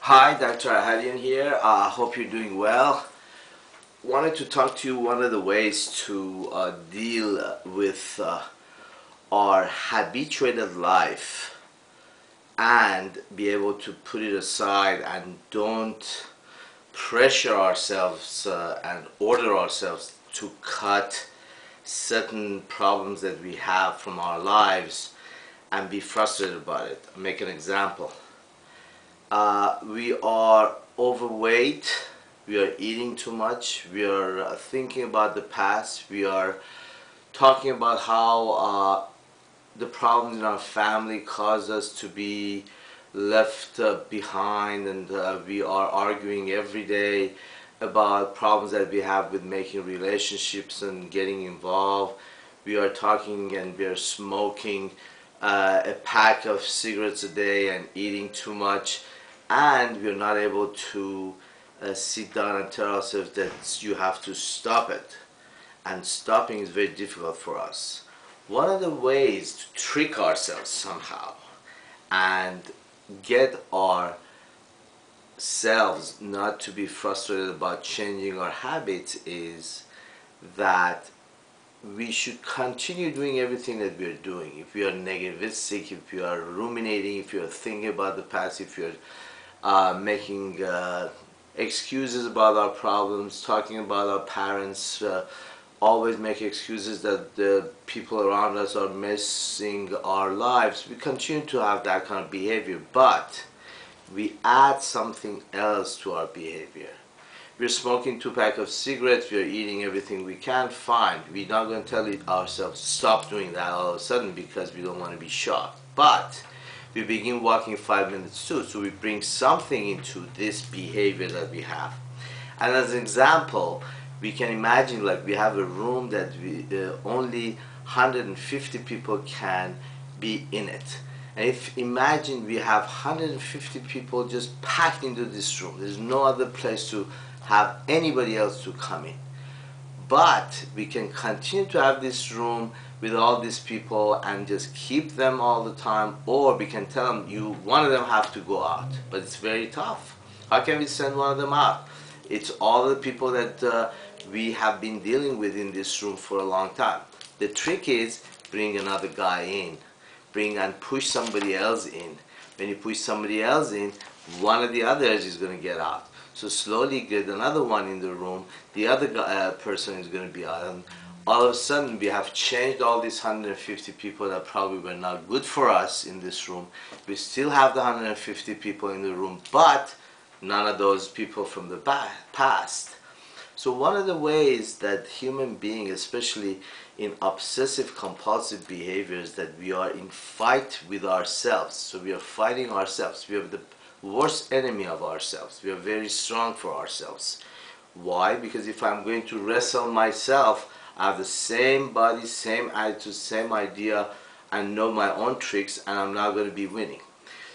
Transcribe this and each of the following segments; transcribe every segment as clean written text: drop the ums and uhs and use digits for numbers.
Hi, Dr. Ahadian here. Hope you're doing well. Wanted to talk to you one of the ways to deal with our habituated life and be able to put it aside and don't pressure ourselves and order ourselves to cut certain problems that we have from our lives and be frustrated about it. I'll make an example. We are overweight, we are eating too much, we are thinking about the past, we are talking about how the problems in our family cause us to be left behind, and we are arguing every day about problems that we have with making relationships and getting involved. We are talking and we are smoking a pack of cigarettes a day and eating too much, and we're not able to sit down and tell ourselves that you have to stop it. And stopping is very difficult for us. One of the ways to trick ourselves somehow and get ourselves not to be frustrated about changing our habits is that we should continue doing everything that we are doing. If we are negativistic, if you are ruminating, if you are thinking about the past, if you are making excuses about our problems, talking about our parents, always make excuses that the people around us are messing our lives, we continue to have that kind of behavior, but we add something else to our behavior. We're smoking 2 packs of cigarettes, we're eating everything we can, fine. We're not going to tell ourselves stop doing that all of a sudden because we don't want to be shocked. But we begin walking 5 minutes too, so we bring something into this behavior that we have. And as an example, we can imagine like we have a room that only 150 people can be in it. And if imagine we have 150 people just packed into this room, there's no other place to have anybody else to come in. But we can continue to have this room with all these people and just keep them all the time, or we can tell them one of them have to go out, but it's very tough. How can we send one of them out? It's all the people that we have been dealing with in this room for a long time. The trick is bring another guy in, bring and push somebody else in. When you push somebody else in, one of the others is going to get out. So slowly get another one in the room, the other person is going to be out, and all of a sudden we have changed all these 150 people that probably were not good for us in this room. We still have the 150 people in the room, but none of those people from the past. So one of the ways that human beings, especially in obsessive compulsive behaviors, that we are in fight with ourselves. So we are fighting ourselves. We have the worst enemy of ourselves. We are very strong for ourselves. Why? Because if I'm going to wrestle myself, I have the same body, same attitude, same idea, and know my own tricks, and I'm not going to be winning.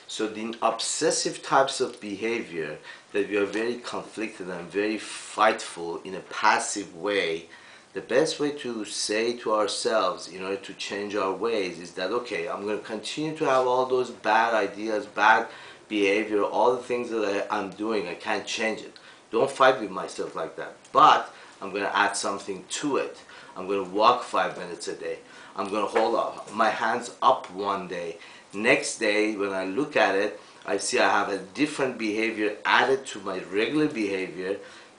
So the obsessive types of behavior that we are very conflicted and very fightful in a passive way, the best way to say to ourselves in order to change our ways is that, okay, I'm going to continue to have all those bad ideas, bad behavior, all the things that I'm doing, I can't change it. Don't fight with myself like that. But I'm going to add something to it. I'm going to walk 5 minutes a day. I'm going to hold up my hands up one day. Next day, when I look at it, I see I have a different behavior added to my regular behavior,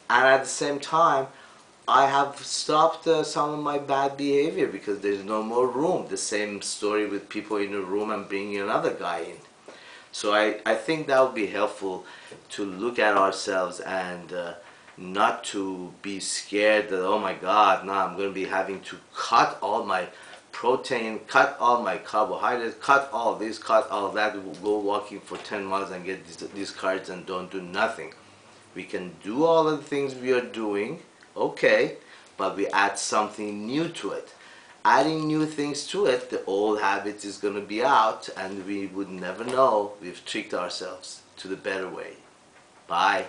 and at the same time, I have stopped some of my bad behavior because there's no more room. The same story with people in a room and bringing another guy in. So I think that would be helpful to look at ourselves and not to be scared that, oh my God, now I'm going to be having to cut all my protein, cut all my carbohydrates, cut all this, cut all that, go walking for 10 miles and get these cards and don't do nothing. We can do all of the things we are doing, okay, but we add something new to it. Adding new things to it, the old habits is going to be out, and we would never know we've tricked ourselves to the better way. Bye.